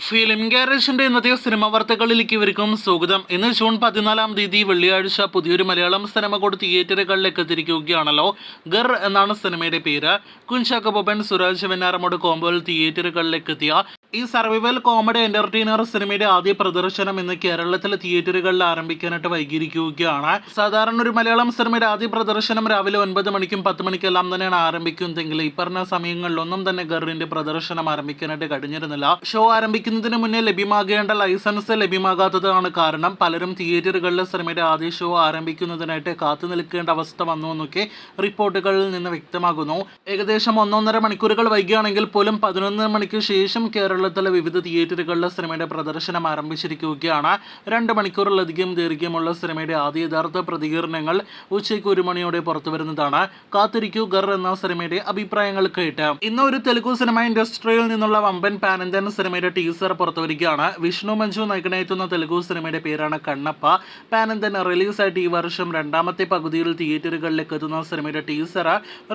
Film ഗാരേജിന്റെ ഇന്നത്തെ cinema വാർത്തകളിലേക്ക് ഇവർക്കും സ്വാഗതം. ഇന്ന് ജൂൺ 14-ാം തീയതി വെള്ളിയാഴ്ച പുതിയൊരു മലയാളം സിനിമ കൂടി തിയേറ്ററുകളിലേക്ക് എത്തിയിരിക്കുകയാണല്ലോ. ഗർ എന്നാണ് സിനിമയുടെ പേര്. കുഞ്ചാക്കോ ബോബൻ, സുരാജ് വെഞ്ഞാറമൂട് കോംബോയിൽ തിയേറ്ററുകളിലേക്ക് എത്തിയ ഈ സർവൈവൽ കോമഡി എന്റർടൈനർ സിനിമയുടെ ആദ്യ പ്രദർശനം ഇന്ന് കേരളത്തിലെ തിയേറ്ററുകളിൽ ആരംഭിക്കാനായിട്ട് വൈകിയിരിക്കുകയാണ്. സാധാരണ ഒരു മലയാളം സിനിമയുടെ ആദ്യ പ്രദർശനം രാവിലെ 9 മണിക്കും 10 മണിക്കെല്ലാം തന്നെയാണ് ആരംഭിക്കുന്നതെങ്കിൽ ഈ പറഞ്ഞ സമയങ്ങളിലൊന്നും തന്നെ ഗറിന്റെ പ്രദർശനം ആരംഭിക്കാനായിട്ട് കഴിഞ്ഞിരുന്നില്ല. ഷോ ആരംഭിക്കുന്നതിന് മുന്നേ ലഭ്യമാകേണ്ട ലൈസൻസ് ലഭ്യമാകാത്തതാണ് കാരണം പലരും തിയേറ്ററുകളിലെ സിനിമയുടെ ആദ്യ ഷോ ആരംഭിക്കുന്നതിനായിട്ട് കാത്തു നിൽക്കേണ്ട അവസ്ഥ വന്നു എന്നൊക്കെ റിപ്പോർട്ടുകളിൽ നിന്ന് വ്യക്തമാകുന്നു. ഏകദേശം 1.5 മണിക്കൂറുകൾ വൈകിയാണെങ്കിൽ പോലും 11 മണിക്ക് ശേഷം കേരളത്തിലെ വിവിധ തിയേറ്ററുകളിലെ സിനിമയുടെ പ്രദർശനം ആരംഭിച്ചിരിക്കുകയാണ്. 2 മണിക്കൂറിലധികം ദൈർഘ്യമുള്ള സിനിമയുടെ ആദ്യ യഥാർത്ഥ പ്രതികരണങ്ങൾ ഉച്ചയ്ക്ക് 1 മണിയോടെ പുറത്തു വരുന്നതാണ്. കാത്തിരിക്കൂ ഗർ എന്ന സിനിമയുടെ അഭിപ്രായങ്ങൾ കേട്ട് ഇന്ന് ഒരു തെലുഗു സിനിമ ഇൻഡസ്ട്രിയിൽ നിന്നുള്ള വമ്പൻ പാൻ ഇന്ത്യൻ സിനിമയുടെ ടീസർ പുറത്തുവരികയാണ്. വിഷ്ണു മഞ്ജു നായകനായെത്തുന്ന തെലുഗു സിനിമയുടെ പേരാണ് കണ്ണപ്പ. പാൻ ഇന്ത്യൻ റിലീസായിട്ട് ഈ വർഷം 2ാമത്തെ പകുതിയിൽ തിയേറ്ററുകളിലേക്ക് എത്തുന്ന സിനിമയുടെ ടീസർ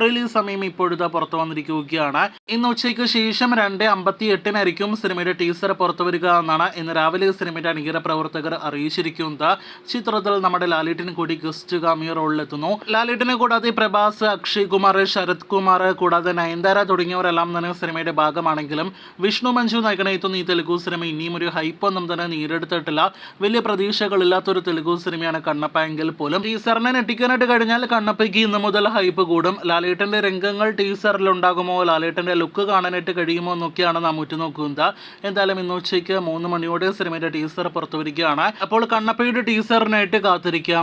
റിലീസ് സമയം ഇപ്പോഴത്തെ പുറത്തു വന്നിരിക്കുകയാണ്. ഇന്ന് ഉച്ചയ്ക്ക് ശേഷം 2:58 സിനിമയുടെ ടീസർ പുറത്തുവരിക എന്നാണ് ഇന്ന് രാവിലെ സിനിമയുടെ അണിയറ പ്രവർത്തകർ അറിയിച്ചിരിക്കുന്നത്. ചിത്രത്തിൽ നമ്മുടെ ലാലേട്ടൻ കൂടി ഗസ്റ്റ് കാമിയോ റോളിലെത്തുന്നു. ലാലേട്ടനെ കൂടാതെ പ്രഭാസ്, അക്ഷയ് കുമാർ, ശരത് കുമാർ കൂടാതെ നയൻതാര തുടങ്ങിയവരെല്ലാം തന്നെ സിനിമയുടെ ഭാഗമാണെങ്കിലും വിഷ്ണു മഞ്ജു നായകനെത്തുന്ന ഈ തെലുഗു സിനിമ ഇനിയും ഒരു ഹൈപ്പൊന്നും തന്നെ നേരിടുത്തിട്ടില്ല. വലിയ പ്രതീക്ഷകളില്ലാത്തൊരു തെലുഗു സിനിമയാണ് കണ്ണപ്പ എങ്കിൽ പോലും ടീസറിനെ ഞെട്ടിക്കാനായിട്ട് കഴിഞ്ഞാൽ കണ്ണപ്പയ്ക്ക് ഇന്ന് മുതൽ ഹൈപ്പ് കൂടും. ലാലേട്ടന്റെ രംഗങ്ങൾ ടീസറിൽ ഉണ്ടാകുമോ, ലാലേട്ടന്റെ ലുക്ക് കാണാനായിട്ട് കഴിയുമോ എന്നൊക്കെയാണ് നാം ഉറ്റുനോക്കുന്നത്. എന്തായാലും ഇന്ന് ഉച്ചയ്ക്ക് 3 മണിയോടെ സിനിമയുടെ ടീസർ പുറത്തുവരികയാണ്. അപ്പോൾ കണ്ണപ്പയുടെ ടീസറിനായിട്ട് കാത്തിരിക്കാം.